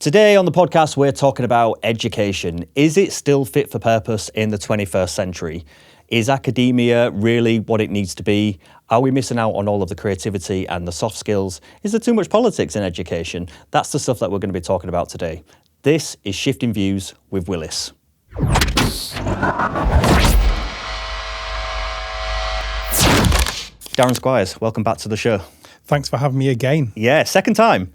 Today on the podcast, we're talking about education. Is it still fit for purpose in the 21st century? Is academia really what it needs to be? Are we missing out on all of the creativity and the soft skills? Is there too much politics in education? That's the stuff that we're going to be talking about today. This is Shifting Views with Willis. Darren Squires, welcome back to the show. Thanks for having me again. Yeah, second time,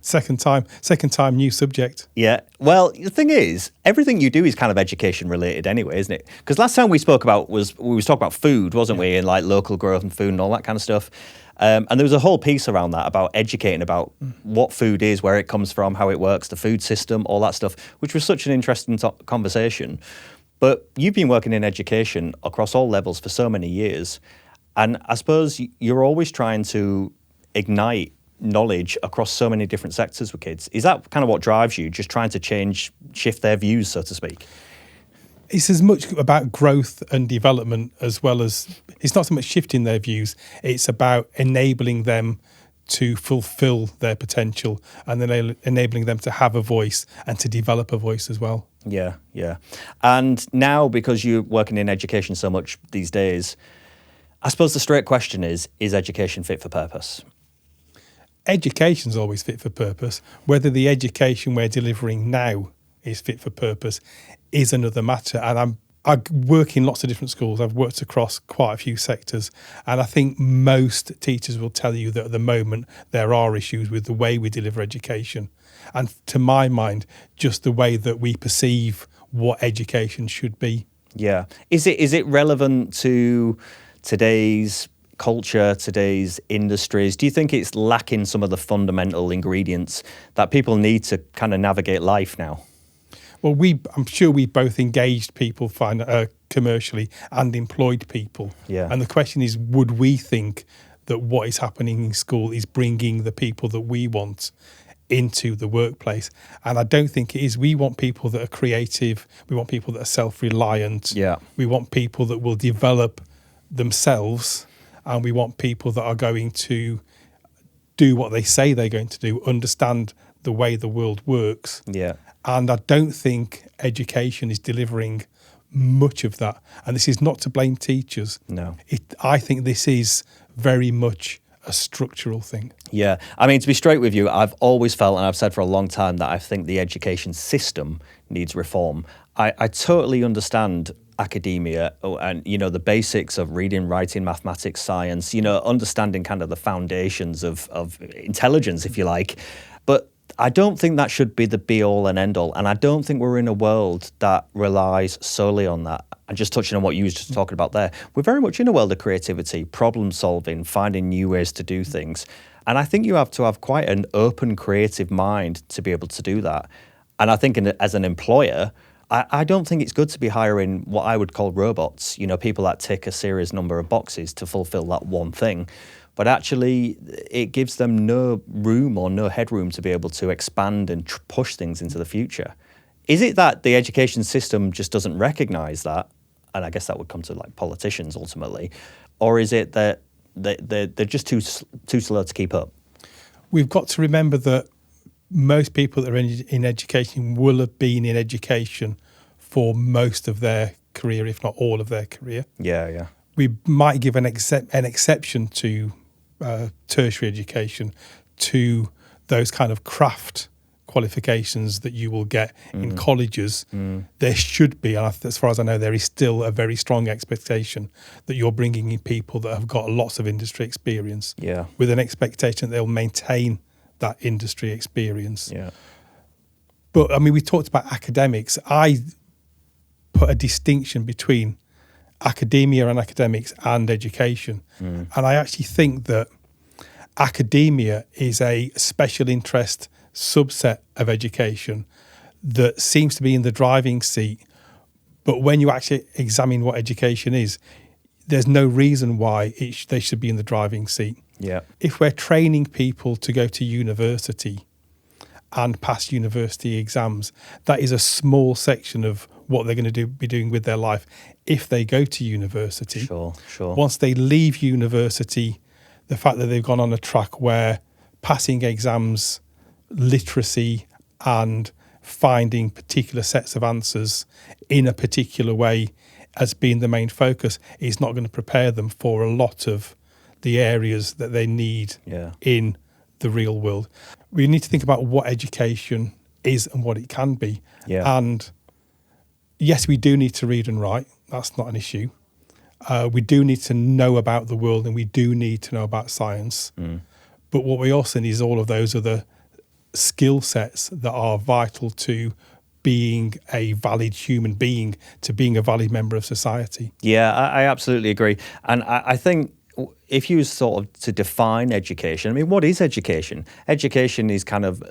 new subject. Yeah. Well, the thing is, everything you do is kind of education related anyway, isn't it? Because last time we spoke about we was talking about food, wasn't we? And like local growth and food and all that kind of stuff. And there was a whole piece around that about educating about what food is, where it comes from, how it works, the food system, all that stuff, which was such an interesting conversation. But you've been working in education across all levels for so many years. And I suppose you're always trying to ignite knowledge across so many different sectors with kids. Is that kind of what drives you, just trying to shift their views, so to speak? It's as much about growth and development as well as, it's not so much shifting their views, it's about enabling them to fulfill their potential and then enabling them to have a voice and to develop a voice as well. Yeah. And now, because you're working in education so much these days, I suppose the straight question is education fit for purpose? Education's always fit for purpose. Whether the education we're delivering now is fit for purpose is another matter. And I work in lots of different schools. I've worked across quite a few sectors. And I think most teachers will tell you that at the moment there are issues with the way we deliver education. And to my mind, just the way that we perceive what education should be. Yeah. Is it relevant to today's culture, today's industries? Do you think it's lacking some of the fundamental ingredients that people need to kind of navigate life now? Well, I'm sure we both engaged people commercially and employed people. Yeah. And the question is, would we think that what is happening in school is bringing the people that we want into the workplace? And I don't think it is. We want people that are creative. We want people that are self-reliant. Yeah. We want people that will develop themselves, and we want people that are going to do what they say they're going to do, understand the way the world works. Yeah. And I don't think education is delivering much of that. And this is not to blame teachers. No. I think this is very much a structural thing. Yeah. I mean, to be straight with you, I've always felt, and I've said for a long time, that I think the education system needs reform. I totally understand academia and, the basics of reading, writing, mathematics, science, understanding kind of the foundations of intelligence, if you like. But I don't think that should be the be-all and end-all. And I don't think we're in a world that relies solely on that. And just touching on what you were just talking about there, we're very much in a world of creativity, problem solving, finding new ways to do things. And I think you have to have quite an open, creative mind to be able to do that. And I think as an employer, I don't think it's good to be hiring what I would call robots, people that tick a serious number of boxes to fulfill that one thing. But actually, it gives them no room or no headroom to be able to expand and push things into the future. Is it that the education system just doesn't recognise that? And I guess that would come to like politicians ultimately. Or is it that they're just too slow to keep up? We've got to remember that most people that are in education will have been in education for most of their career, if not all of their career. Yeah. We might give an exception to tertiary education, to those kind of craft qualifications that you will get in colleges. There should be, and as far as I know, there is still a very strong expectation that you're bringing in people that have got lots of industry experience, with an expectation that they'll maintain that industry experience. Yeah. But I mean, we talked about academics. I put a distinction between academia and academics and education. And I actually think that academia is a special interest subset of education that seems to be in the driving seat. But when you actually examine what education is, there's no reason why they should be in the driving seat. Yeah. If we're training people to go to university and pass university exams, that is a small section of what they're going to be doing with their life if they go to university. Sure. Once they leave university, the fact that they've gone on a track where passing exams, literacy and finding particular sets of answers in a particular way as being the main focus is not going to prepare them for a lot of the areas that they need in the real world. We need to think about what education is and what it can be. Yeah. And yes, we do need to read and write. That's not an issue. We do need to know about the world, and we do need to know about science. But what we also need is all of those other skill sets that are vital to being a valid human being, to being a valid member of society. Yeah, I absolutely agree. And I think if you sort of to define education, I mean, what is education? Education is kind of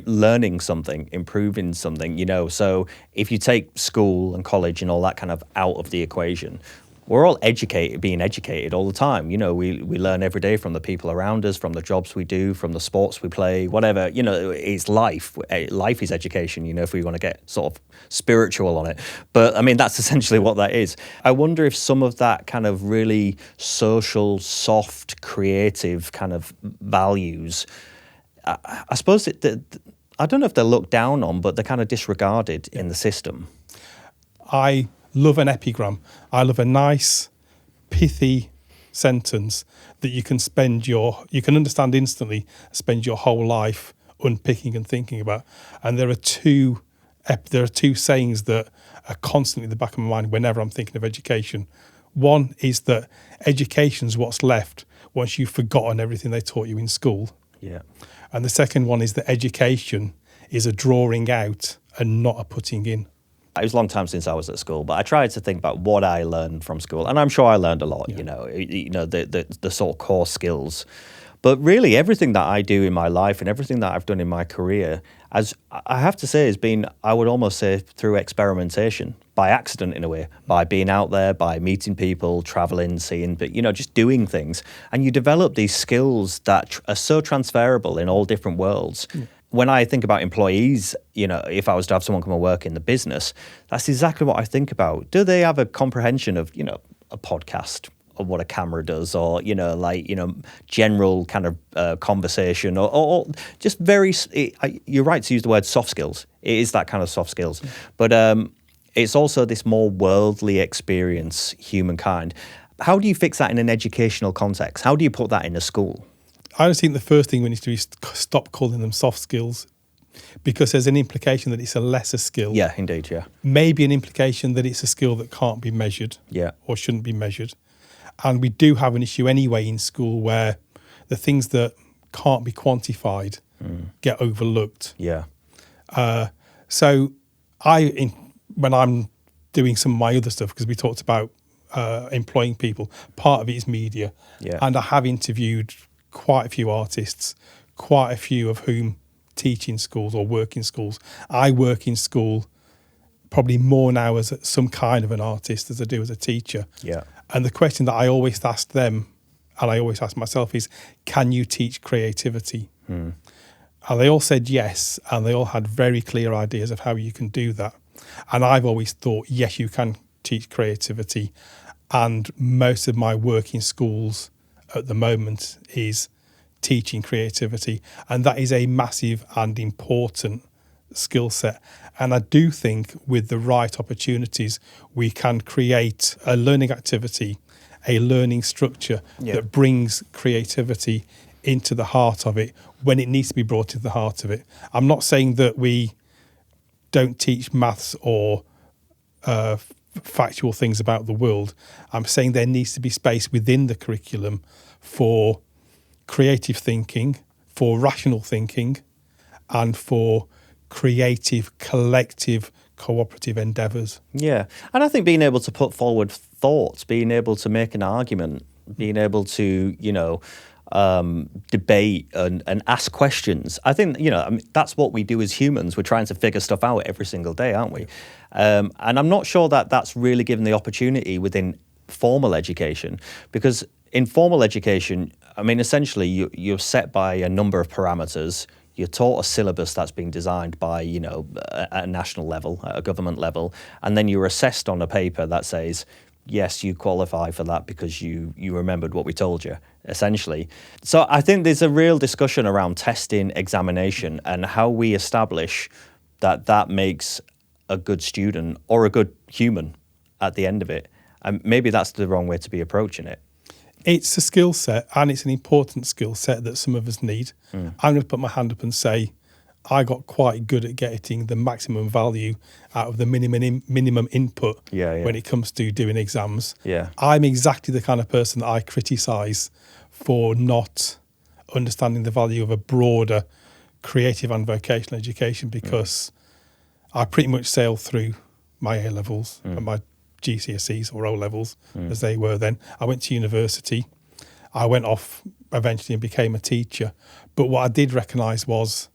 learning something, improving something, you know. So if you take school and college and all that kind of out of the equation, we're all being educated all the time. You know, we learn every day from the people around us, from the jobs we do, from the sports we play, whatever. You know, it's life. Life is education, you know, if we want to get sort of spiritual on it. But, I mean, that's essentially what that is. I wonder if some of that kind of really social, soft, creative kind of values, I suppose, I don't know if they're looked down on, but they're kind of disregarded in the system. I love an epigram. I love a nice, pithy sentence that you can understand instantly, spend your whole life unpicking and thinking about. And there are two sayings that are constantly in the back of my mind whenever I'm thinking of education. One is that education's what's left once you've forgotten everything they taught you in school. Yeah. And the second one is that education is a drawing out and not a putting in. It was a long time since I was at school, but I tried to think about what I learned from school, and I'm sure I learned a lot. You know, the sort of core skills. But really, everything that I do in my life and everything that I've done in my career, as I have to say, has been, I would almost say, through experimentation, by accident in a way, by being out there, by meeting people, traveling, seeing, but you know, just doing things, and you develop these skills that are so transferable in all different worlds. When I think about employees, you know, if I was to have someone come and work in the business, that's exactly what I think about. Do they have a comprehension of, you know, a podcast or what a camera does, or, you know, like, you know, general kind of conversation, or just very, you're right to use the word soft skills. It is that kind of soft skills. But it's also this more worldly experience, humankind. How do you fix that in an educational context? How do you put that in a school? I just think the first thing we need to do is stop calling them soft skills, because there's an implication that it's a lesser skill. Yeah, indeed, yeah. Maybe an implication that it's a skill that can't be measured, or shouldn't be measured. And we do have an issue anyway in school where the things that can't be quantified get overlooked. Yeah. So when I'm doing some of my other stuff, because we talked about employing people, part of it is media. Yeah. And I have interviewed quite a few artists, quite a few of whom teach in schools or work in schools. I work in school probably more now as some kind of an artist as I do as a teacher. Yeah. And the question that I always ask them, and I always ask myself, is, can you teach creativity? And they all said yes, and they all had very clear ideas of how you can do that. And I've always thought, yes, you can teach creativity. And most of my work in schools at the moment is teaching creativity, and that is a massive and important skill set. And I do think with the right opportunities we can create a learning activity, a learning structure that brings creativity into the heart of it when it needs to be brought into the heart of it. I'm not saying that we don't teach maths or factual things about the world. I'm saying there needs to be space within the curriculum for creative thinking, for rational thinking, and for creative, collective, cooperative endeavours. Yeah. And I think being able to put forward thoughts, being able to make an argument, being able to, you know, debate and ask questions. I think, you know, I mean, that's what we do as humans. We're trying to figure stuff out every single day, aren't we? And I'm not sure that that's really given the opportunity within formal education, because in formal education, I mean, essentially you're set by a number of parameters. You're taught a syllabus that's been designed by, you know, at a national level, at a government level, and then you're assessed on a paper that says, yes, you qualify for that because you remembered what we told you, essentially. So I think there's a real discussion around testing, examination, and how we establish that makes a good student or a good human at the end of it. And maybe that's the wrong way to be approaching it. It's a skill set, and it's an important skill set that some of us need. I'm going to put my hand up and say I got quite good at getting the maximum value out of the minimum input when it comes to doing exams. Yeah. I'm exactly the kind of person that I criticise for not understanding the value of a broader creative and vocational education, because I pretty much sailed through my A-levels and my GCSEs or O-levels as they were then. I went to university. I went off eventually and became a teacher. But what I did recognise was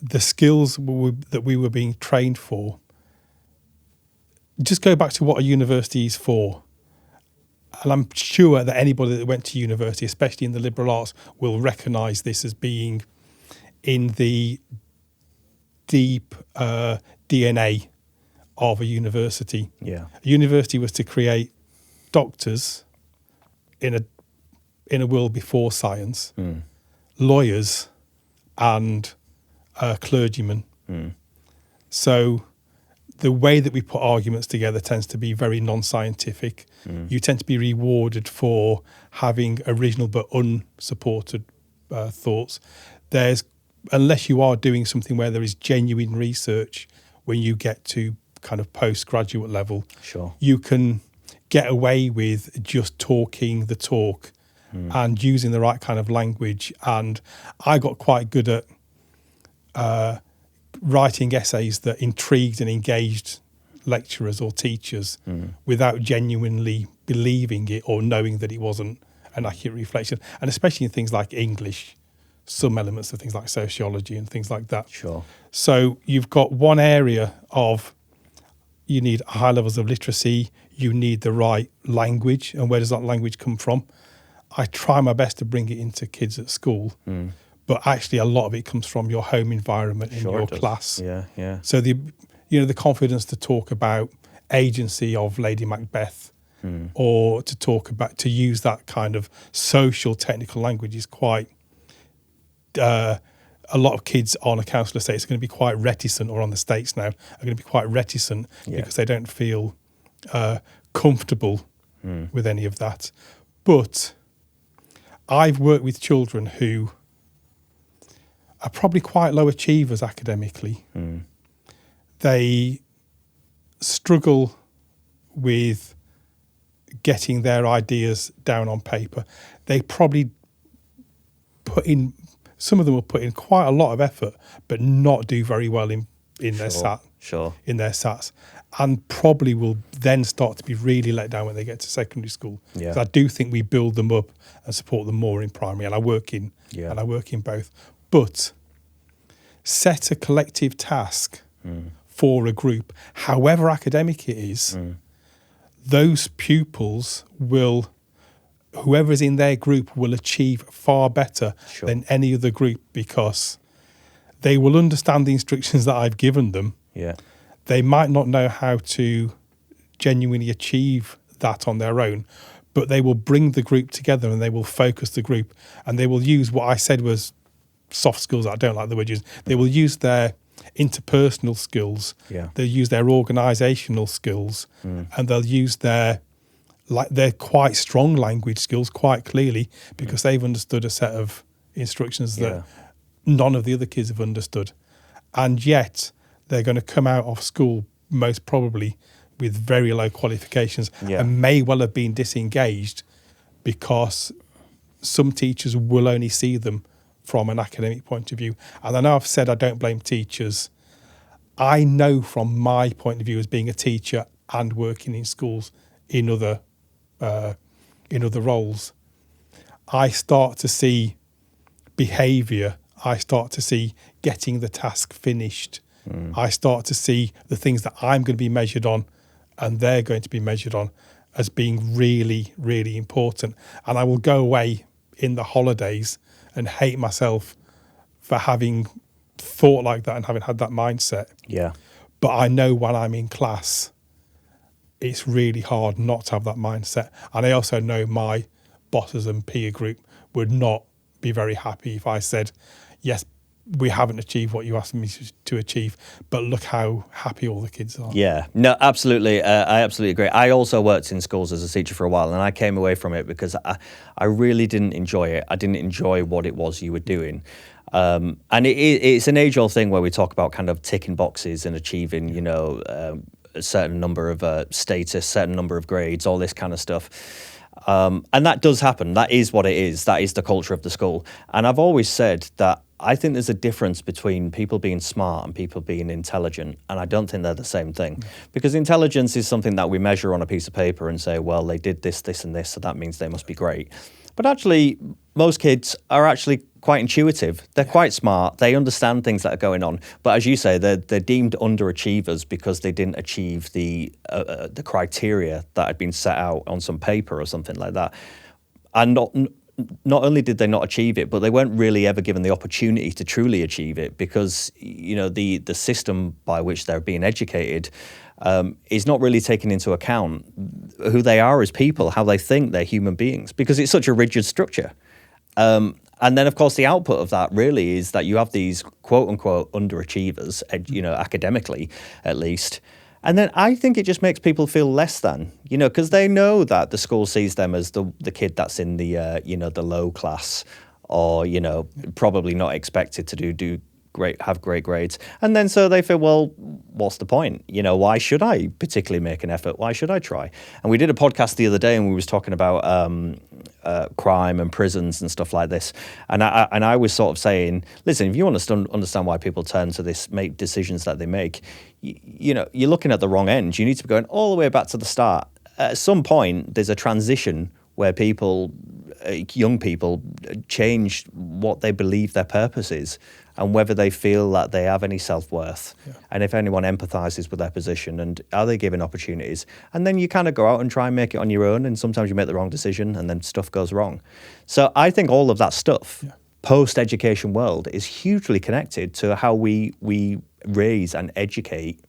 the skills that we were being trained for. Just go back to what a university is for. And I'm sure that anybody that went to university, especially in the liberal arts, will recognise this as being in the deep DNA of a university. Yeah. A university was to create doctors in a world before science, lawyers and clergymen. So the way that we put arguments together tends to be very non-scientific. You tend to be rewarded for having original but unsupported thoughts. Unless you are doing something where there is genuine research, when you get to kind of postgraduate level, Sure. you can get away with just talking the talk and using the right kind of language. And I got quite good at writing essays that intrigued and engaged lecturers or teachers without genuinely believing it or knowing that it wasn't an accurate reflection. And especially in things like English, some elements of things like sociology and things like that. Sure. So you've got one area of, you need high levels of literacy, you need the right language, and where does that language come from? I try my best to bring it into kids at school, but actually a lot of it comes from your home environment in your class. Yeah, yeah. So the confidence to talk about agency of Lady Macbeth, or to use that kind of social technical language is quite. A lot of kids on a council estate is going to be quite reticent, or on the estates now, are going to be quite reticent because they don't feel comfortable with any of that. But I've worked with children who are probably quite low achievers academically. They struggle with getting their ideas down on paper. They probably some of them will put in quite a lot of effort, but not do very well in their SATs, and probably will then start to be really let down when they get to secondary school. Yeah. So I do think we build them up and support them more in primary, and I work in both. But set a collective task for a group, however academic it is. Those pupils will. Whoever is in their group will achieve far better than any other group, because they will understand the instructions that I've given them. Yeah. They might not know how to genuinely achieve that on their own, but they will bring the group together and they will focus the group, and they will use what I said was soft skills. I don't like the word used. They will use their interpersonal skills. Yeah. They'll use their organisational skills, and they'll use their quite strong language skills quite clearly, because they've understood a set of instructions that none of the other kids have understood. And yet they're going to come out of school most probably with very low qualifications and may well have been disengaged, because some teachers will only see them from an academic point of view. And I know I've said I don't blame teachers. I know from my point of view as being a teacher and working in schools in other roles, I start to see behaviour. I start to see getting the task finished. I start to see the things that I'm going to be measured on and they're going to be measured on as being really, really important. And I will go away in the holidays and hate myself for having thought like that and having had that mindset. Yeah. But I know when I'm in class, it's really hard not to have that mindset. And I also know my bosses and peer group would not be very happy if I said, yes, we haven't achieved what you asked me to achieve, but look how happy all the kids are. Yeah, no, absolutely. I absolutely agree. I also worked in schools as a teacher for a while, and I came away from it because I really didn't enjoy it. I didn't enjoy what it was you were doing. And it's an age-old thing where we talk about kind of ticking boxes and achieving, you know, a certain number of status, certain number of grades, all this kind of stuff. And that does happen. That is what it is. That is the culture of the school. And I've always said that I think there's a difference between people being smart and people being intelligent. And I don't think they're the same thing. Because intelligence is something that we measure on a piece of paper and say, well, they did this, this, and this, so that means they must be great. But actually, most kids are actually quite intuitive. They're quite smart. They understand things that are going on. But as you say, they're deemed underachievers because they didn't achieve the criteria that had been set out on some paper or something like that. And not only did they not achieve it, but they weren't really ever given the opportunity to truly achieve it because, you know, the system by which they're being educated is not really taking into account who they are as people, how they think they're human beings, because it's such a rigid structure. And then, of course, the output of that really is that you have these quote-unquote underachievers, you know, academically at least. And then I think it just makes people feel less than, you know, because they know that the school sees them as the kid that's in the, you know, the low class or, you know, probably not expected to do have great grades. And then so they feel, well, what's the point? You know, why should I particularly make an effort? Why should I try? And we did a podcast the other day and we was talking about crime and prisons and stuff like this. And I was sort of saying, listen, if you want to understand why people turn to this, make decisions that they make, you know, you're looking at the wrong end. You need to be going all the way back to the start. At some point, there's a transition where people, young people, change what they believe their purpose is and whether they feel that they have any self-worth and if anyone empathises with their position and are they given opportunities. And then you kind of go out and try and make it on your own and sometimes you make the wrong decision and then stuff goes wrong. So I think all of that stuff, post-education world, is hugely connected to how we raise and educate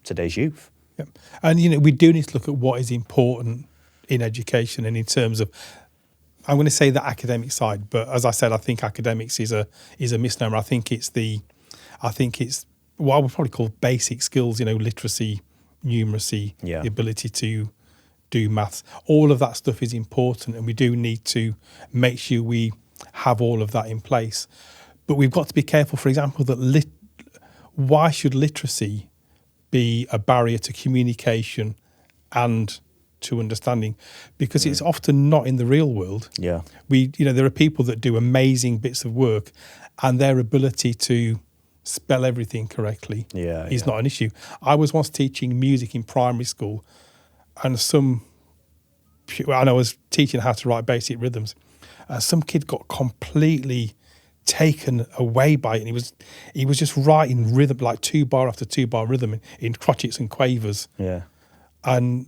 today's youth. Yeah. And, you know, we do need to look at what is important in education and in terms of, I'm going to say the academic side, but as I said, I think academics is a misnomer. I think it's what I would probably call basic skills, you know, literacy, numeracy, the ability to do maths. All of that stuff is important and we do need to make sure we have all of that in place. But we've got to be careful, for example, that why should literacy be a barrier to communication and to understanding? Because it's often not in the real world. Yeah. There are people that do amazing bits of work and their ability to spell everything correctly is not an issue. I was once teaching music in primary school and I was teaching how to write basic rhythms. Some kid got completely taken away by it and he was just writing rhythm, like 2-bar after 2-bar rhythm in crotchets and quavers. Yeah. And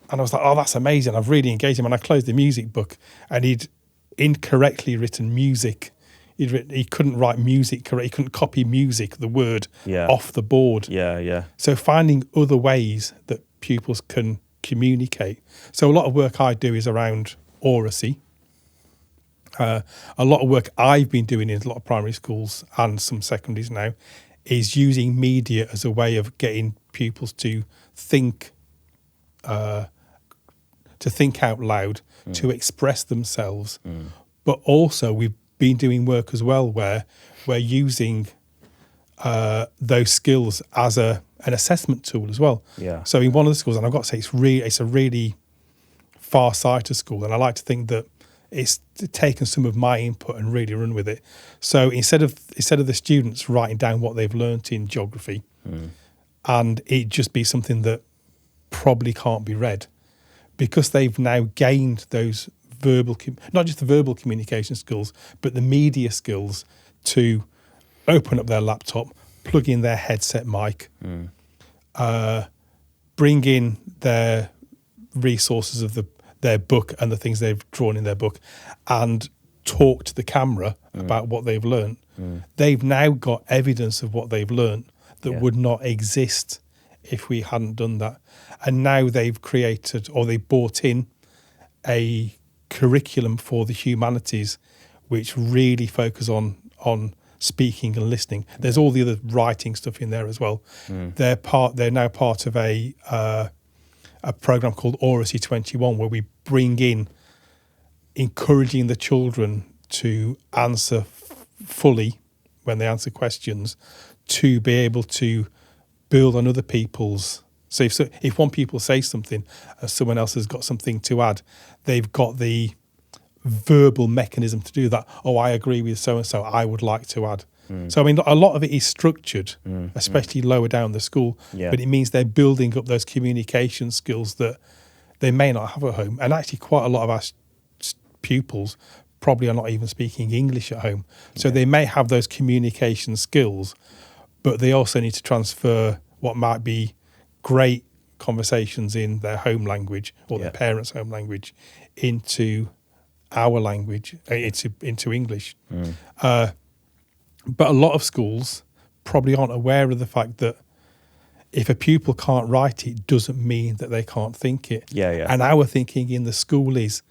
I was like, oh, that's amazing. I've really engaged him. And I closed the music book and he'd incorrectly written music. He couldn't write music correct. He couldn't copy music, the word, off the board. Yeah. So finding other ways that pupils can communicate. So a lot of work I do is around oracy. A lot of work I've been doing in a lot of primary schools and some secondaries now is using media as a way of getting pupils to think out loud, to express themselves. But also we've been doing work as well where we're using those skills as an assessment tool as well. Yeah. So in one of the schools, and I've got to say it's a really far-sighted school, and I like to think that it's taken some of my input and really run with it. So instead of the students writing down what they've learnt in geography, and it just be something that probably can't be read, because they've now gained those not just the verbal communication skills, but the media skills to open up their laptop, plug in their headset mic, bring in their resources of their book and the things they've drawn in their book, and talk to the camera about what they've learned. They've now got evidence of what they've learned that would not exist if we hadn't done that. And now they've created, or they brought in, a curriculum for the humanities which really focus on speaking and listening. There's all the other writing stuff in there as well. They're now part of a program called Oracy 21, where we bring in encouraging the children to answer fully when they answer questions, to be able to build on other people's. So if one pupil says something and someone else has got something to add, they've got the verbal mechanism to do that. Oh, I agree with so-and-so, I would like to add. So, I mean, a lot of it is structured, especially lower down the school, but it means they're building up those communication skills that they may not have at home. And actually quite a lot of our pupils probably are not even speaking English at home. So they may have those communication skills, but they also need to transfer what might be great conversations in their home language or their parents' home language into our language, into English. But a lot of schools probably aren't aware of the fact that if a pupil can't write it, doesn't mean that they can't think it. And our thinking in the school is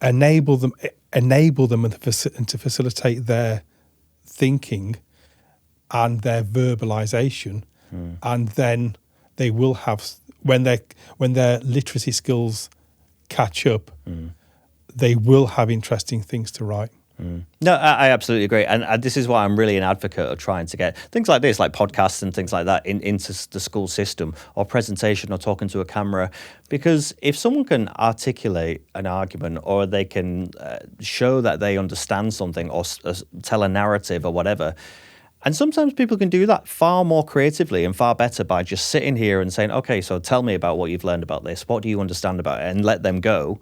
enable them and to facilitate their thinking and their verbalization, and then they will have, when their literacy skills catch up, they will have interesting things to write. No, I absolutely agree. And this is why I'm really an advocate of trying to get things like this, like podcasts and things like that, into the school system, or presentation, or talking to a camera. Because if someone can articulate an argument, or they can show that they understand something, or tell a narrative or whatever, and sometimes people can do that far more creatively and far better by just sitting here and saying, okay, so tell me about what you've learned about this. What do you understand about it? And let them go.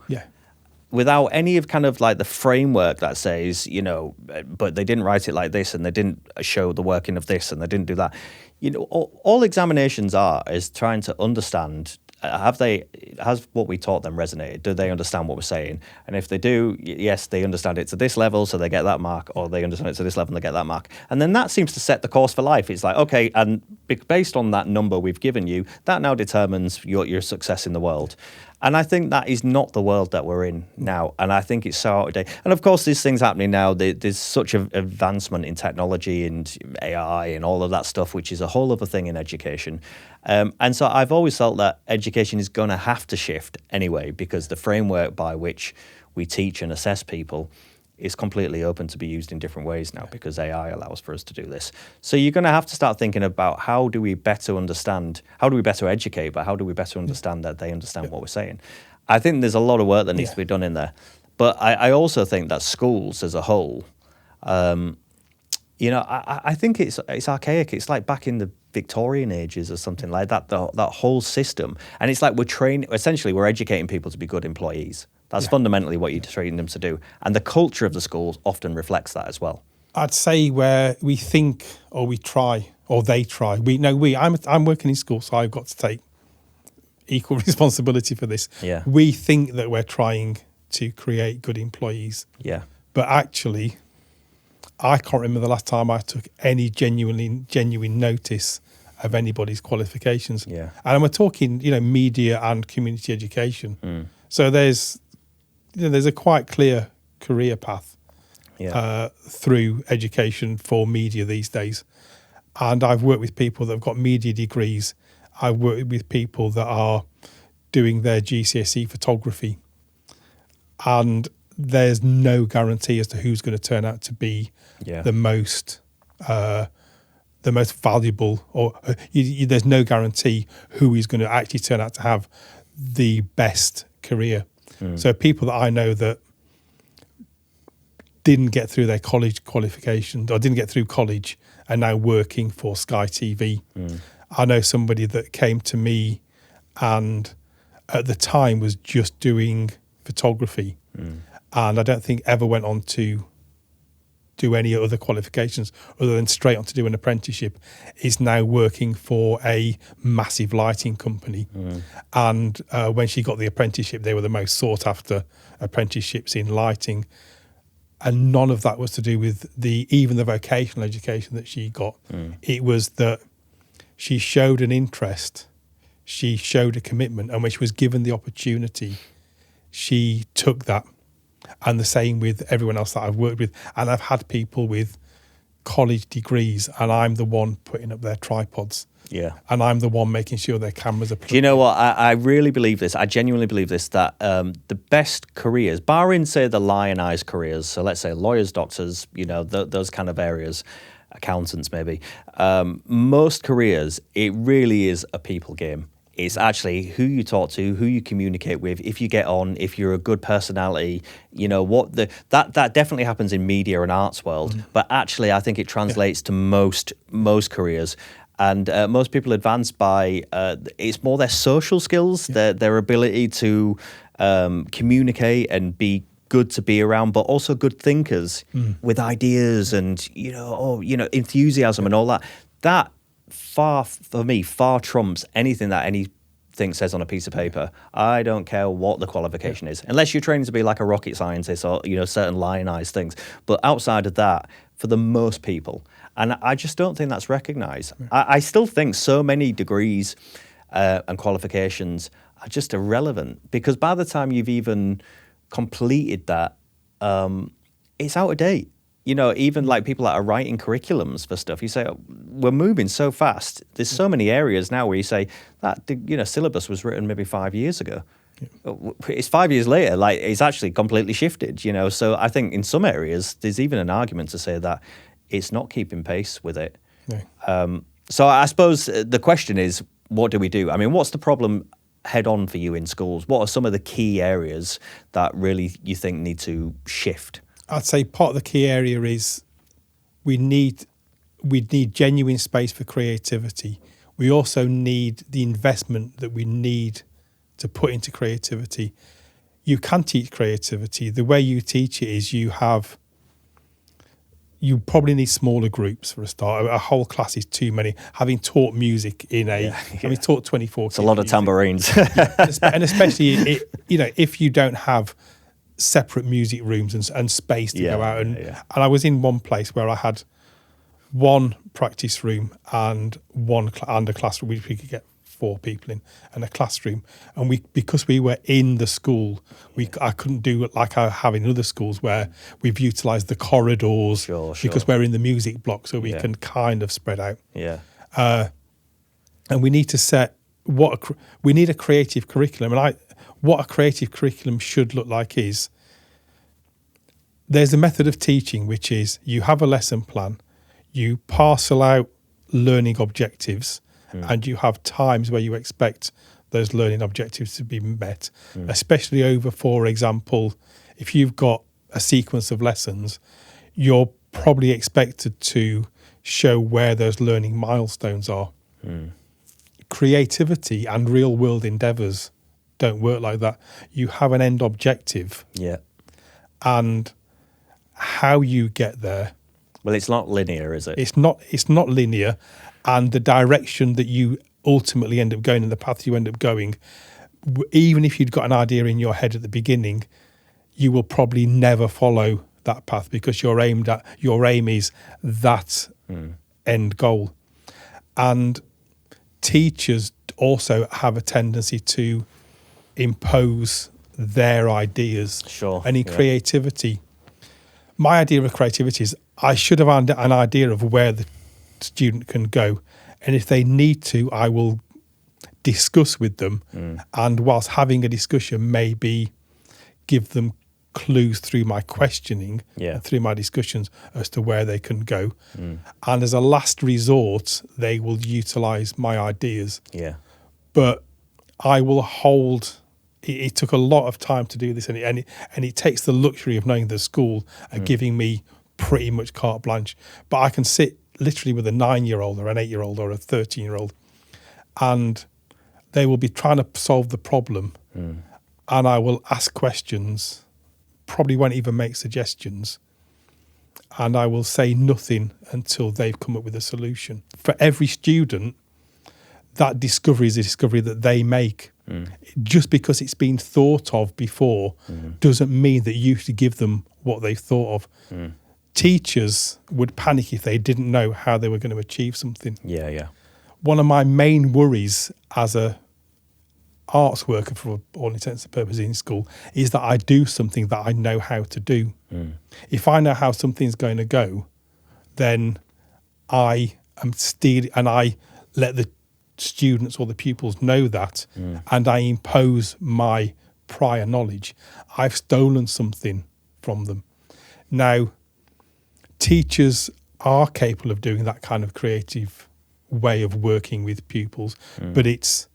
Without any of kind of like the framework that says, you know, but they didn't write it like this, and they didn't show the working of this, and they didn't do that. You know, all examinations is trying to understand, has what we taught them resonated? Do they understand what we're saying? And if they do, yes, they understand it to this level, so they get that mark, or they understand it to this level and they get that mark. And then that seems to set the course for life. It's like, okay, and based on that number we've given you, that now determines your success in the world. And I think that is not the world that we're in now. And I think it's so out of date. And of course, there's things happening now. There's such an advancement in technology and AI and all of that stuff, which is a whole other thing in education. And so I've always felt that education is going to have to shift anyway, because the framework by which we teach and assess people is completely open to be used in different ways now, because AI allows for us to do this. So you're going to have to start thinking about how do we better educate, but how do we better understand that they understand what we're saying? I think there's a lot of work that needs to be done in there. But I also think that schools as a whole, you know, I think it's archaic. It's like back in the Victorian ages or something like that, that whole system. And it's like we're educating people to be good employees. That's fundamentally what you're training them to do. And the culture of the schools often reflects that as well. I'd say where we think, or we try, or they try. I'm working in school, so I've got to take equal responsibility for this. We think that we're trying to create good employees. But actually, I can't remember the last time I took any genuine notice of anybody's qualifications. And we're talking, you know, media and community education. So there's a quite clear career path through education for media these days. And I've worked with people that have got media degrees. I've worked with people that are doing their GCSE photography. And there's no guarantee as to who's going to turn out to be the most valuable, or there's no guarantee who is going to actually turn out to have the best career. So people that I know that didn't get through their college qualifications, or didn't get through college, are now working for Sky TV. I know somebody that came to me and at the time was just doing photography, and I don't think ever went on to do any other qualifications other than straight on to do an apprenticeship, is now working for a massive lighting company. And when she got the apprenticeship, they were the most sought after apprenticeships in lighting. And none of that was to do with even the vocational education that she got. It was that she showed an interest, she showed a commitment, and when she was given the opportunity, she took that. And the same with everyone else that I've worked with. And I've had people with college degrees, and I'm the one putting up their tripods. Yeah. And I'm the one making sure their cameras are plugged. Do you know what? I really believe this. I genuinely believe this, that the best careers, barring, say, the lionized careers, so let's say lawyers, doctors, those kind of areas, accountants maybe, most careers, it really is a people game. It's actually who you talk to, who you communicate with, if you get on, if you're a good personality, that definitely happens in media and arts world. But actually, I think it translates to most careers. And most people advance by, it's more their social skills, their ability to communicate and be good to be around, but also good thinkers with ideas and, enthusiasm and all that. That far trumps anything that anything says on a piece of paper. I don't care what the qualification is, unless you're training to be like a rocket scientist or, certain lionized things. But outside of that, for the most people, and I just don't think that's recognised. I still think so many degrees and qualifications are just irrelevant, because by the time you've even completed that, it's out of date. Even like people that are writing curriculums for stuff, you say, we're moving so fast. There's so many areas now where you say that, syllabus was written maybe 5 years ago. It's 5 years later, like it's actually completely shifted, So I think in some areas, there's even an argument to say that it's not keeping pace with it. Yeah. So I suppose the question is, what do we do? I mean, what's the problem head on for you in schools? What are some of the key areas that really you think need to shift? I'd say part of the key area is we need genuine space for creativity. We also need the investment that we need to put into creativity. You can teach creativity. The way you teach it is you probably need smaller groups for a start. A whole class is too many. Having taught music having taught 24 It's a lot of tambourines. And especially, if you don't have separate music rooms and space to go out. And I was in one place where I had one practice room and a classroom, which we could get 4 people in, and a classroom. And because we were in the school, I couldn't do it like I have in other schools where we've utilised the corridors sure. because we're in the music block, so we can kind of spread out. Yeah. And we need to set we need a creative curriculum. And what a creative curriculum should look like is, there's a method of teaching, which is you have a lesson plan, you parcel out learning objectives, and you have times where you expect those learning objectives to be met, especially over, for example, if you've got a sequence of lessons, you're probably expected to show where those learning milestones are. Creativity and real world endeavours don't work like that. You have an end objective. Yeah. And how you get there. Well, it's not linear, is it? It's not linear, and the direction that you ultimately end up going and the path you end up going, even if you'd got an idea in your head at the beginning, you will probably never follow that path because your aim is that end goal. And teachers also have a tendency to impose their ideas. Sure. And in creativity, my idea of creativity is I should have an idea of where the student can go. And if they need to, I will discuss with them. And whilst having a discussion, maybe give them clues through my questioning, and through my discussions as to where they can go. And as a last resort, they will utilise my ideas. Yeah. But I will hold... It took a lot of time to do this, and it takes the luxury of knowing the school and giving me pretty much carte blanche. But I can sit literally with a 9-year-old or an 8-year-old or a 13-year-old, and they will be trying to solve the problem, and I will ask questions, probably won't even make suggestions, and I will say nothing until they've come up with a solution. For every student, that discovery is a discovery that they make. Just because it's been thought of before doesn't mean that you should give them what they've thought of. Teachers would panic if they didn't know how they were going to achieve something. Yeah. One of my main worries as a arts worker, for all intents and purposes in school, is that I do something that I know how to do. If I know how something's going to go, then I am stealing, and I let the students or the pupils know that, and I impose my prior knowledge. I've stolen something from them. Now, teachers are capable of doing that kind of creative way of working with pupils, but it's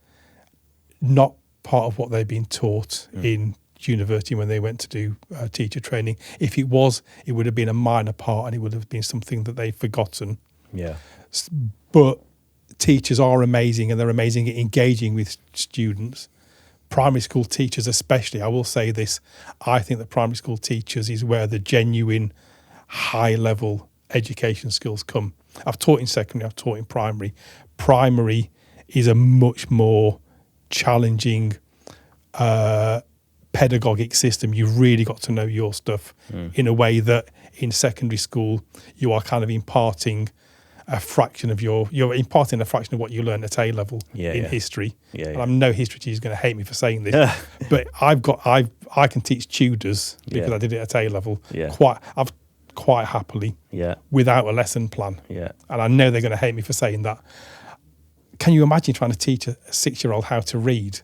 not part of what they've been taught in university when they went to do teacher training. If it was, it would have been a minor part, and it would have been something that they've forgotten. Yeah. But teachers are amazing, and they're amazing at engaging with students. Primary school teachers especially, I will say this, I think that primary school teachers is where the genuine high-level education skills come. I've taught in secondary, I've taught in primary. Primary is a much more challenging pedagogic system. You've really got to know your stuff in a way that in secondary school you are kind of imparting a fraction of you're imparting a fraction of what you learn at A level in history. And I know history teachers are going to hate me for saying this, but I can teach Tudors because I did it at A level quite happily without a lesson plan. And I know they're going to hate me for saying that. Can you imagine trying to teach a 6-year-old how to read?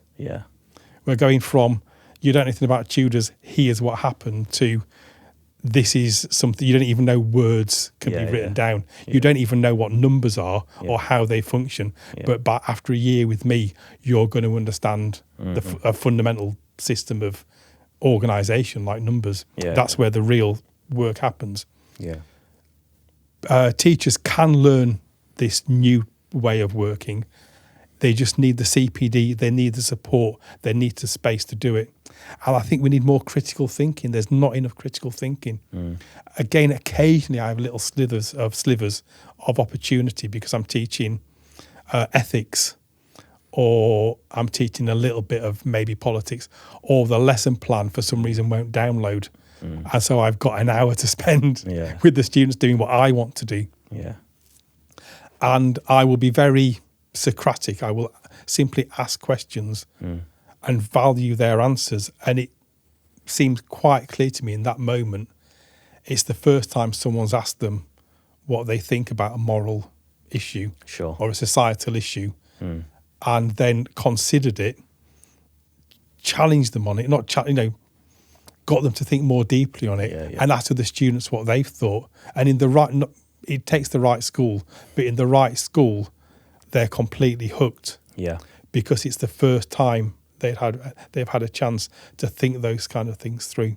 We're going from you don't know anything about Tudors, here's what happened, to this is something you don't even know words can be written down. You don't even know what numbers are or how they function. But after a year with me, you're going to understand a fundamental system of organisation like numbers. That's where the real work happens. Teachers can learn this new way of working. They just need the CPD, they need the support, they need the space to do it. And I think we need more critical thinking. There's not enough critical thinking. Again, occasionally I have little slivers of opportunity because I'm teaching ethics, or I'm teaching a little bit of maybe politics, or the lesson plan for some reason won't download. And so I've got an hour to spend with the students doing what I want to do. And I will be very Socratic. I will simply ask questions and value their answers. And it seems quite clear to me in that moment, it's the first time someone's asked them what they think about a moral issue or a societal issue, and then considered it, challenged them on it, got them to think more deeply on it, and asked the students what they've thought. And in the right, it takes the right school, but in the right school, they're completely hooked. Because it's the first time they've had a chance to think those kind of things through.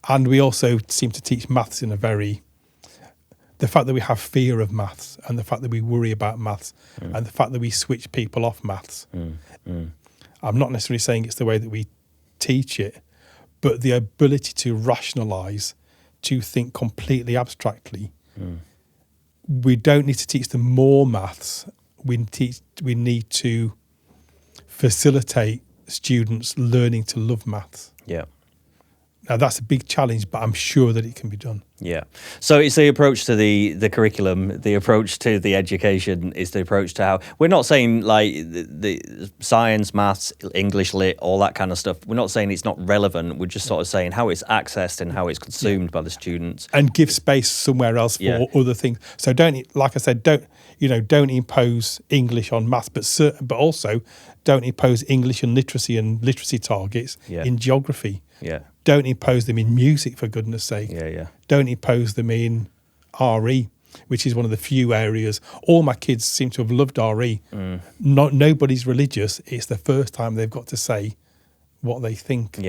And we also seem to teach maths in the fact that we have fear of maths, and the fact that we worry about maths, and the fact that we switch people off maths. I'm not necessarily saying it's the way that we teach it, but the ability to rationalise, to think completely abstractly. We don't need to teach them more maths. We need to facilitate students learning to love maths. Now that's a big challenge, but I'm sure that it can be done. So it's the approach to the curriculum, the approach to the education is the approach to how we're not saying like the science, maths, English lit, all that kind of stuff. We're not saying it's not relevant. We're just sort of saying how it's accessed and how it's consumed by the students, and give space somewhere else for other things. So don't impose English on maths, but also don't impose English and literacy targets in geography. Don't impose them in music, for goodness sake. Don't impose them in RE, which is one of the few areas. All my kids seem to have loved RE. Nobody's religious. It's the first time they've got to say what they think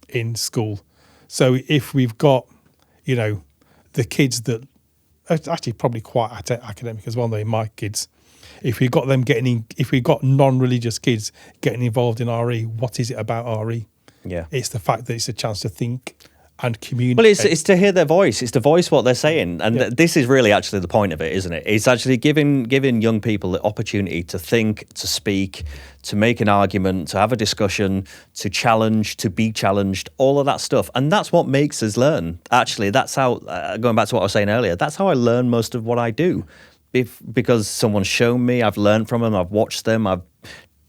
in school. So if we've got, the kids that are actually probably quite academic as well, though, my kids, if we've got non-religious kids getting involved in RE, what is it about RE? It's the fact that it's a chance to think and communicate. Well, it's to hear their voice. It's to voice what they're saying. And this is really actually the point of it, isn't it? It's actually giving young people the opportunity to think, to speak, to make an argument, to have a discussion, to challenge, to be challenged, all of that stuff. And that's what makes us learn. Actually, that's how, going back to what I was saying earlier, that's how I learn most of what I do. Because someone's shown me, I've learned from them, I've watched them, I've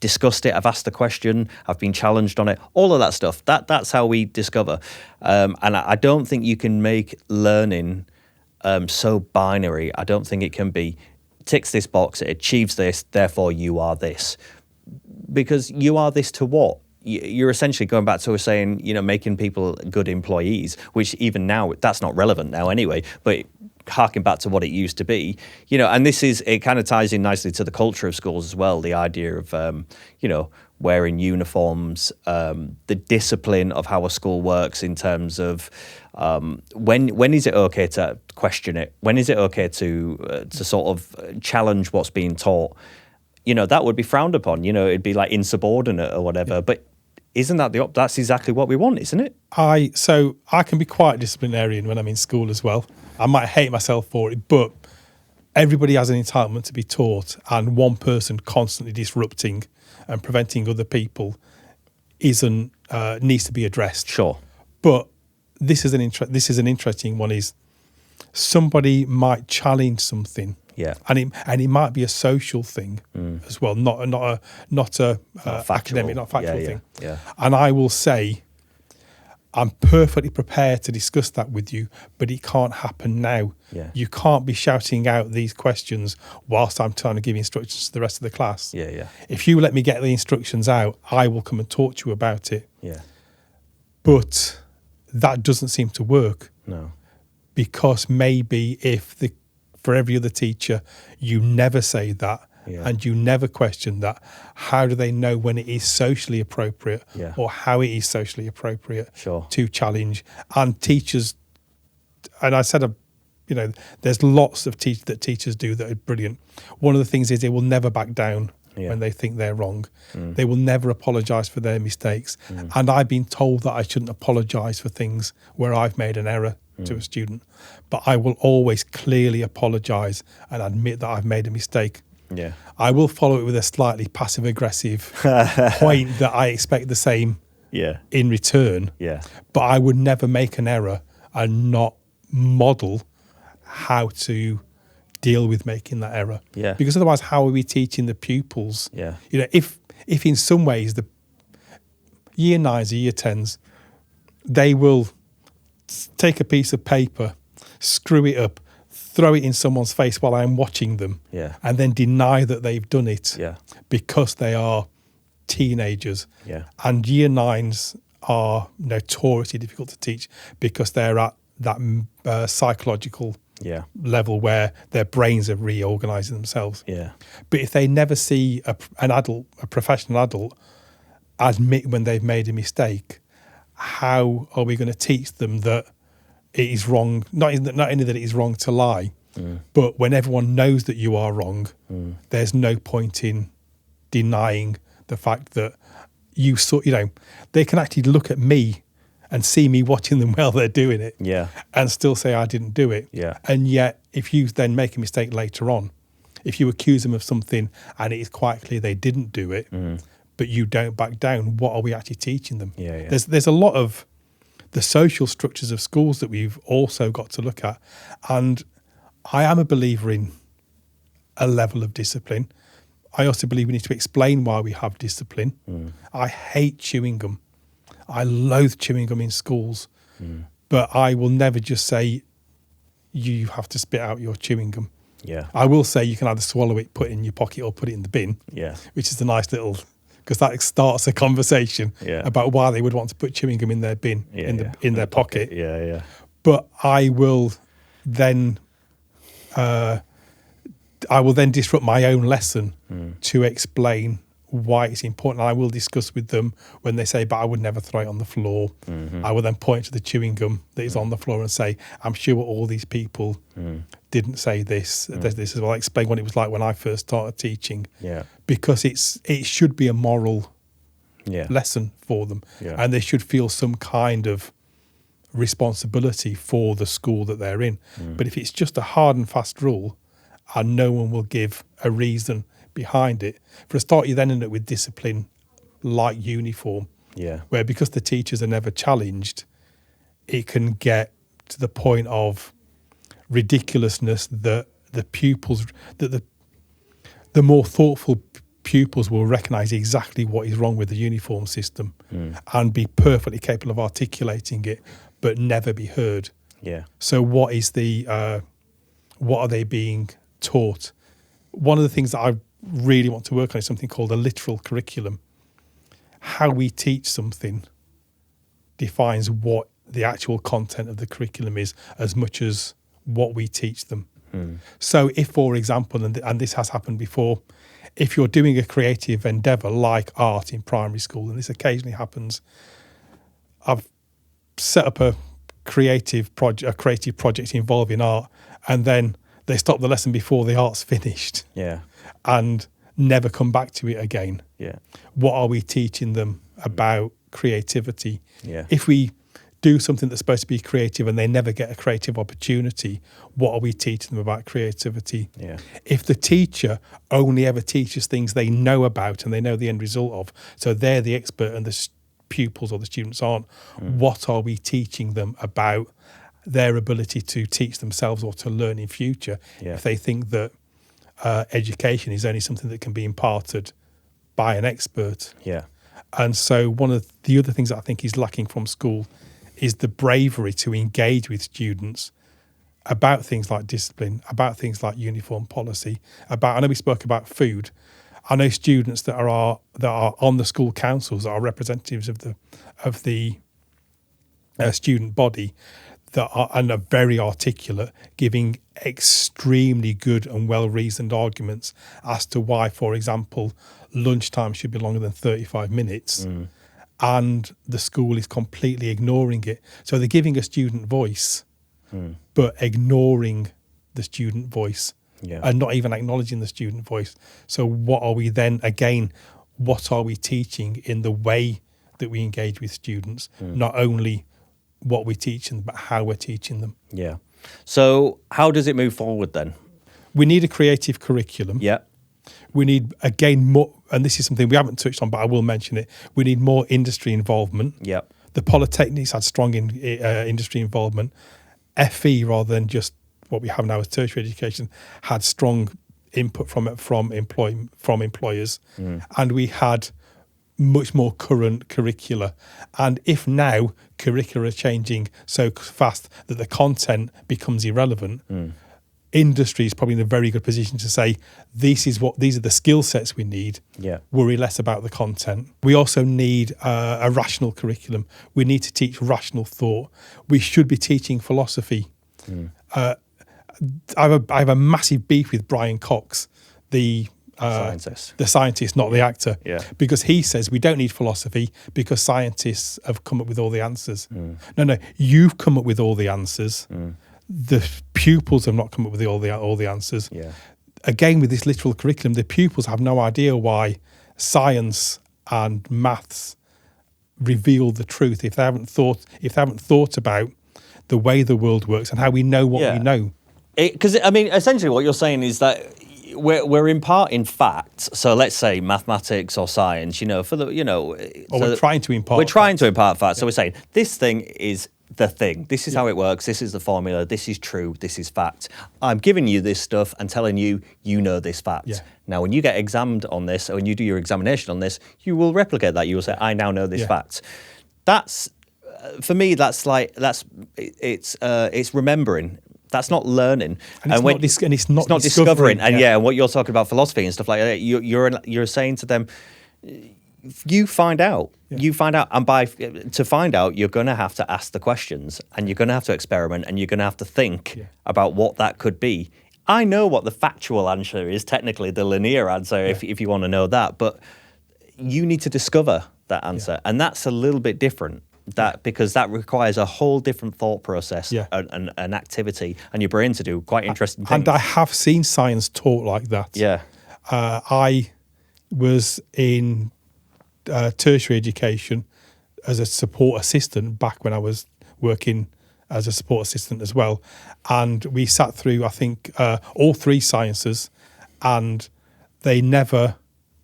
discussed it, I've asked the question, I've been challenged on it, all of that stuff. That's how we discover. And I don't think you can make learning so binary. I don't think it can be ticks this box, it achieves this, therefore you are this. Because you are this to what? You're essentially going back to saying, making people good employees, which even now, that's not relevant now anyway, but harking back to what it used to be, and it kind of ties in nicely to the culture of schools as well, the idea of, wearing uniforms, the discipline of how a school works in terms of when is it okay to question it? When is it okay to sort of challenge what's being taught? That would be frowned upon, it'd be like insubordinate or whatever, but isn't that that's exactly what we want, isn't it? So I can be quite disciplinarian when I'm in school as well. I might hate myself for it, but everybody has an entitlement to be taught, and one person constantly disrupting and preventing other people needs to be addressed. Sure. But this is an interesting one. Is somebody might challenge something. Yeah, and it might be a social thing as well, not a academic, not factual thing. Yeah. And I will say, I'm perfectly prepared to discuss that with you, but it can't happen now. Yeah. You can't be shouting out these questions whilst I'm trying to give instructions to the rest of the class. Yeah. If you let me get the instructions out, I will come and talk to you about it. Yeah. But that doesn't seem to work. No. Because maybe for every other teacher, you never say that and you never question that, how do they know when it is socially appropriate or how it is socially appropriate to challenge? And teachers, and I said, there's lots of that teachers do that are brilliant. One of the things is they will never back down when they think they're wrong. They will never apologise for their mistakes. And I've been told that I shouldn't apologise for things where I've made an error to a student, but I will always clearly apologise and admit that I've made a mistake. Yeah, I will follow it with a slightly passive-aggressive point that I expect the same in return. Yeah, but I would never make an error and not model how to deal with making that error. Yeah, because otherwise, how are we teaching the pupils? Yeah, if in some ways the year 9s or year 10s, they will take a piece of paper, screw it up, throw it in someone's face while I'm watching them, and then deny that they've done it because they are teenagers. Yeah. And year 9s are notoriously difficult to teach because they're at that psychological level where their brains are reorganising themselves. Yeah. But if they never see a professional adult, admit when they've made a mistake, how are we going to teach them that it is wrong? Not only that it is wrong to lie, but when everyone knows that you are wrong, there's no point in denying the fact that they can actually look at me and see me watching them while they're doing it, and still say I didn't do it. Yeah. And yet, if you then make a mistake later on, if you accuse them of something and it is quite clear they didn't do it, but you don't back down, what are we actually teaching them? Yeah. There's a lot of the social structures of schools that we've also got to look at. And I am a believer in a level of discipline. I also believe we need to explain why we have discipline. I hate chewing gum. I loathe chewing gum in schools. But I will never just say, you have to spit out your chewing gum. Yeah. I will say you can either swallow it, put it in your pocket, or put it in the bin. Yeah. Which is a nice little, because that starts a conversation about why they would want to put chewing gum in their bin, in their pocket. Yeah. But I will then disrupt my own lesson to explain why it's important. And I will discuss with them when they say, but I would never throw it on the floor. I will then point to the chewing gum that is on the floor and say, I'm sure all these people didn't say this. This is what I explain what it was like when I first started teaching. Yeah. Because it should be a moral lesson for them. Yeah. And they should feel some kind of responsibility for the school that they're in. But if it's just a hard and fast rule and no one will give a reason behind it, for a start you then end up with discipline like uniform, where because the teachers are never challenged, it can get to the point of ridiculousness that the pupils, that the more thoughtful pupils will recognise exactly what is wrong with the uniform system and be perfectly capable of articulating it, but never be heard. Yeah. So what is the what are they being taught? One of the things that I really want to work on is something called a literal curriculum. How we teach something defines what the actual content of the curriculum is, as much as what we teach them. So if, for example, and this has happened before, if you're doing a creative endeavour like art in primary school, and this occasionally happens, I've set up a creative project involving art, and then they stop the lesson before the art's finished. Yeah. And never come back to it again. Yeah. What are we teaching them about creativity? Yeah. If we do something that's supposed to be creative and they never get a creative opportunity, what are we teaching them about creativity? Yeah. If the teacher only ever teaches things they know about and they know the end result of, so they're the expert and the pupils or the students aren't, what are we teaching them about their ability to teach themselves or to learn in future? Yeah. If they think that education is only something that can be imparted by an expert. Yeah. And so one of the other things that I think is lacking from school is the bravery to engage with students about things like discipline, about things like uniform policy, I know we spoke about food. I know students that are on the school councils, that are representatives of the student body, that are very articulate, giving extremely good and well-reasoned arguments as to why, for example, lunchtime should be longer than 35 minutes. And the school is completely ignoring it. So they're giving a student voice, but ignoring the student voice, and not even acknowledging the student voice. So what are we then, again, what are we teaching in the way that we engage with students? Not only what we teach them, but how we're teaching them. Yeah. So how does it move forward then? We need a creative curriculum. Yeah. We need, again, more, and this is something we haven't touched on, but I will mention it. We need more industry involvement. Yeah. The polytechnics had strong industry involvement. FE, rather than just what we have now as tertiary education, had strong input from employers, and we had much more current curricula. And if now curricula are changing so fast that the content becomes irrelevant, industry is probably in a very good position to say, these are the skill sets we need. Yeah. Worry less about the content. We also need a rational curriculum. We need to teach rational thought. We should be teaching philosophy. I have a massive beef with Brian Cox, the scientist, not the actor, because he says we don't need philosophy because scientists have come up with all the answers. No, you've come up with all the answers. The pupils have not come up with all the answers. Again, with this literal curriculum, the pupils have no idea why science and maths reveal the truth if they haven't thought about the way the world works and how we know what we know. Because I mean, essentially, what you're saying is that we're imparting facts. So let's say mathematics or science. We're trying to impart. We're trying to impart facts. So we're saying this thing is the thing. This is how it works. This is the formula. This is true. This is fact. I'm giving you this stuff and telling you, you know this fact. Now, when you get examined on this, or when you do your examination on this, you will replicate that. You will say, I now know this fact. That's, for me, it's remembering. That's not learning, and it's not discovering. And what you're talking about, philosophy and stuff like that, you're saying to them, you find out, and to find out, you're going to have to ask the questions, and you're going to have to experiment, and you're going to have to think about what that could be. I know what the factual answer is, technically the linear answer, if you want to know that, but you need to discover that answer, and that's a little bit different. Because that requires a whole different thought process and an activity, and your brain to do quite interesting things. And I have seen science taught like that. I was in tertiary education as a support assistant back when I was working as a support assistant as well. And we sat through, I think, all three sciences, and they never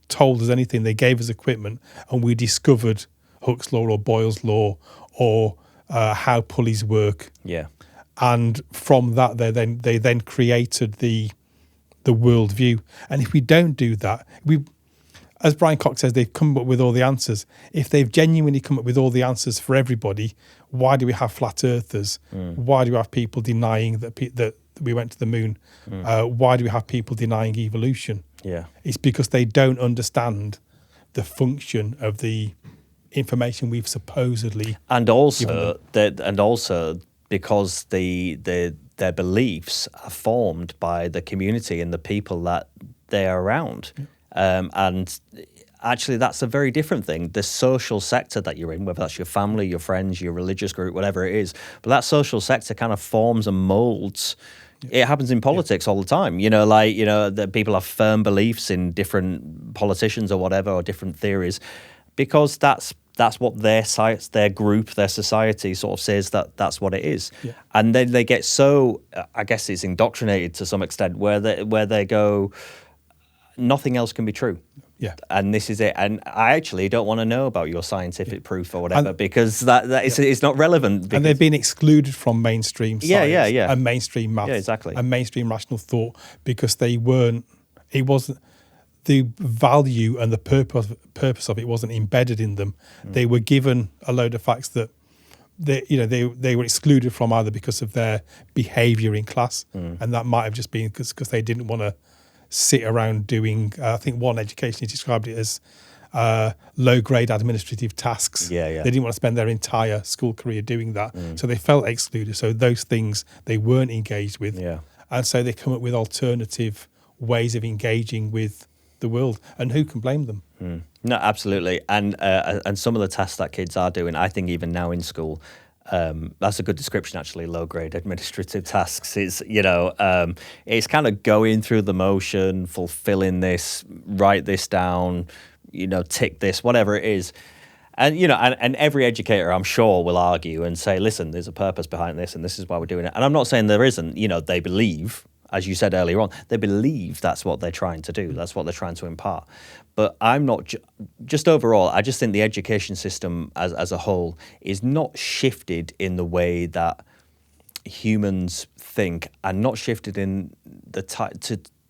told us anything. They gave us equipment, and we discovered Hooke's law or Boyle's law or how pulleys work. And from that, they then created the worldview. And if we don't do that, as Brian Cox says, they've come up with all the answers. If they've genuinely come up with all the answers for everybody, why do we have flat earthers? Why do we have people denying that we went to the moon. Why do we have people denying evolution? Yeah. It's because they don't understand the function of the information we've supposedly And given them. also because their beliefs are formed by the community and the people that they are around. And actually, that's a very different thing. The social sector that you're in, whether that's your family, your friends, your religious group, whatever it is, but that social sector kind of forms and molds. It happens in politics all the time. That people have firm beliefs in different politicians or whatever, or different theories, because that's what their group, their society sort of says that's what it is. Yeah. And then they get so, I guess it's indoctrinated to some extent, where they go, nothing else can be true. Yeah. And this is it. And I actually don't want to know about your scientific proof or whatever, because it's not relevant. And they've been excluded from mainstream science and mainstream maths exactly. and mainstream rational thought, because it wasn't the value and the purpose of it wasn't embedded in them. They were given a load of facts that they were excluded from, either because of their behaviour in class, and that might have just been because they didn't want to sit around doing, I think one educationist described it as low-grade administrative tasks. Yeah. They didn't want to spend their entire school career doing that. So they felt excluded. So those things they weren't engaged with. Yeah. And so they come up with alternative ways of engaging with the world. And who can blame them? No, absolutely. And some of the tasks that kids are doing, I think even now in school, that's a good description, actually. Low-grade administrative tasks is, it's kind of going through the motion, fulfilling this, write this down, tick this, whatever it is. And, and every educator, I'm sure, will argue and say, listen, there's a purpose behind this, and this is why we're doing it. And I'm not saying there isn't. They believe, as you said earlier on, they believe that's what they're trying to do. That's what they're trying to impart. But I'm not, just overall, I just think the education system as a whole is not shifted in the way that humans think, and not shifted in the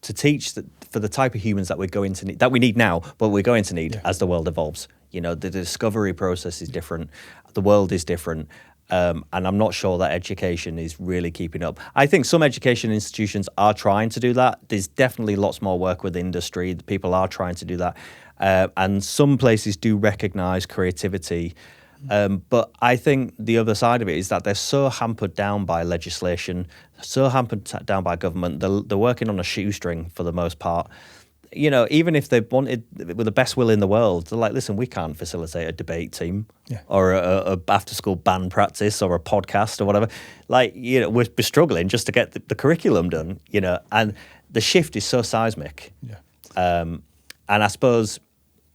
to teach for the type of humans that we're going to need, that we need now, but we're going to need as the world evolves. The discovery process is different. The world is different. And I'm not sure that education is really keeping up. I think some education institutions are trying to do that. There's definitely lots more work with industry. People are trying to do that. And some places do recognise creativity. But I think the other side of it is that they're so hampered down by legislation, so hampered down by government. They're working on a shoestring for the most part. Even if they wanted, with the best will in the world, they're like, listen, we can't facilitate a debate team or a after-school band practice or a podcast or whatever. We're struggling just to get the curriculum done, and the shift is so seismic. Yeah. And I suppose,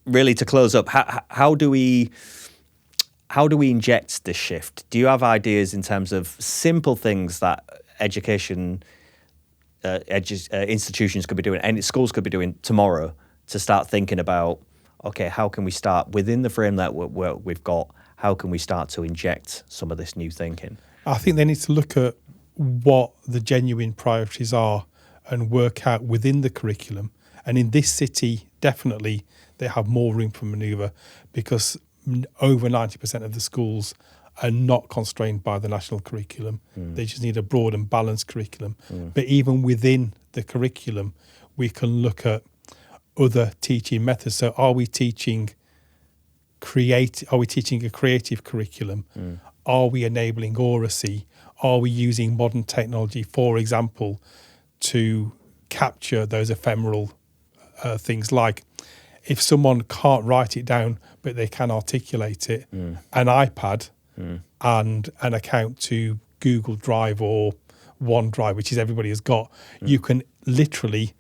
really, to close up, how do we inject this shift? Do you have ideas in terms of simple things that education institutions could be doing, and schools could be doing tomorrow, to start thinking about, okay, how can we start within the frame that we've got? How can we start to inject some of this new thinking? I think they need to look at what the genuine priorities are and work out within the curriculum. And in this city, definitely, they have more room for manoeuvre, because over 90% of the schools are not constrained by the national curriculum. They just need a broad and balanced curriculum. But even within the curriculum, we can look at other teaching methods. So are we teaching a creative curriculum? Are we enabling oracy? Are we using modern technology, for example, to capture those ephemeral things, like if someone can't write it down but they can articulate it, an iPad and an account to Google Drive or OneDrive, which is everybody has got, you can literally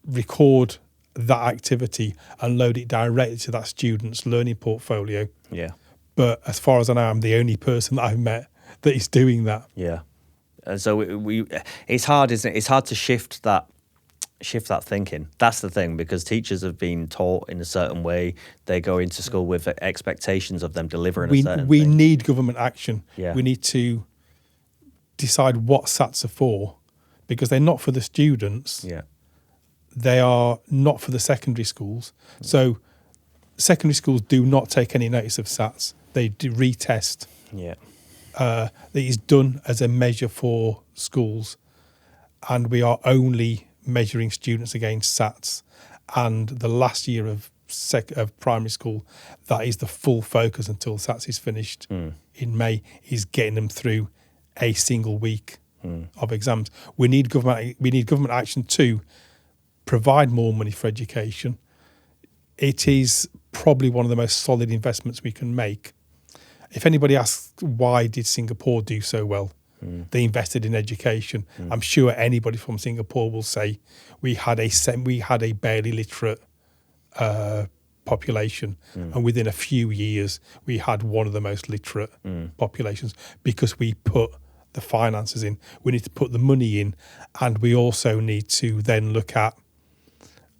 record that activity and load it directly to that student's learning portfolio. Yeah. But as far as I know, I'm the only person that I've met that is doing that. Yeah. And so it's hard, isn't it? It's hard to shift that thinking. That's the thing, because teachers have been taught in a certain way. They go into school with expectations of them delivering a certain thing. We need government action. Yeah. We need to decide what SATs are for, because they're not for the students. Yeah. They are not for the secondary schools. So secondary schools do not take any notice of SATs. They do retest. Yeah. That is done as a measure for schools. and we are only measuring students against SATs. And the last year of primary school, that is the full focus until SATs is finished in May, is getting them through a single week of exams. We need government action to provide more money for education. It is probably one of the most solid investments we can make. If anybody asks why did Singapore do so well, they invested in education. I'm sure anybody from Singapore will say we had a barely literate population, and within a few years we had one of the most literate populations, because we put the finances in. We need to put the money in, and we also need to then look at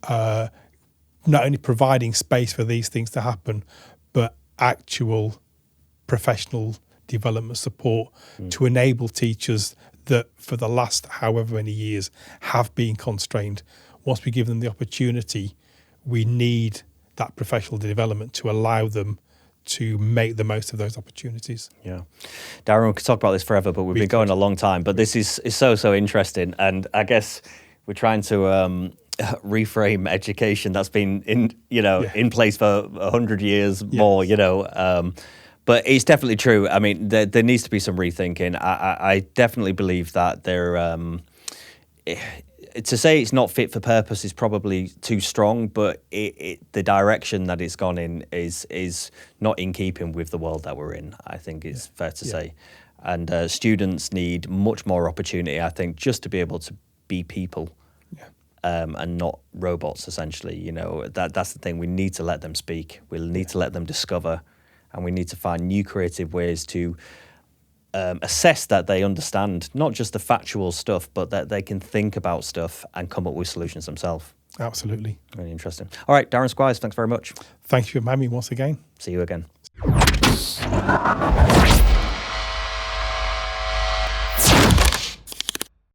not only providing space for these things to happen, but actual professional development support to enable teachers that for the last however many years have been constrained. Once we give them the opportunity, we need that professional development to allow them to make the most of those opportunities. Yeah. Darren, we could talk about this forever, but we've been going a long time. But this is so interesting. And I guess we're trying to reframe education that's been in place for 100 years more, but it's definitely true. I mean, there needs to be some rethinking. I definitely believe that to say it's not fit for purpose is probably too strong, but the direction that it's gone in is not in keeping with the world that we're in, I think it's fair to say. And students need much more opportunity, I think, just to be able to be people. And not robots, essentially. That's the thing. We need to let them speak. We'll need to let them discover, and we need to find new creative ways to assess that they understand not just the factual stuff, but that they can think about stuff and come up with solutions themselves. Absolutely. Really interesting. All right, Darren Squires, thanks very much. Thank you for having me once again. See you again.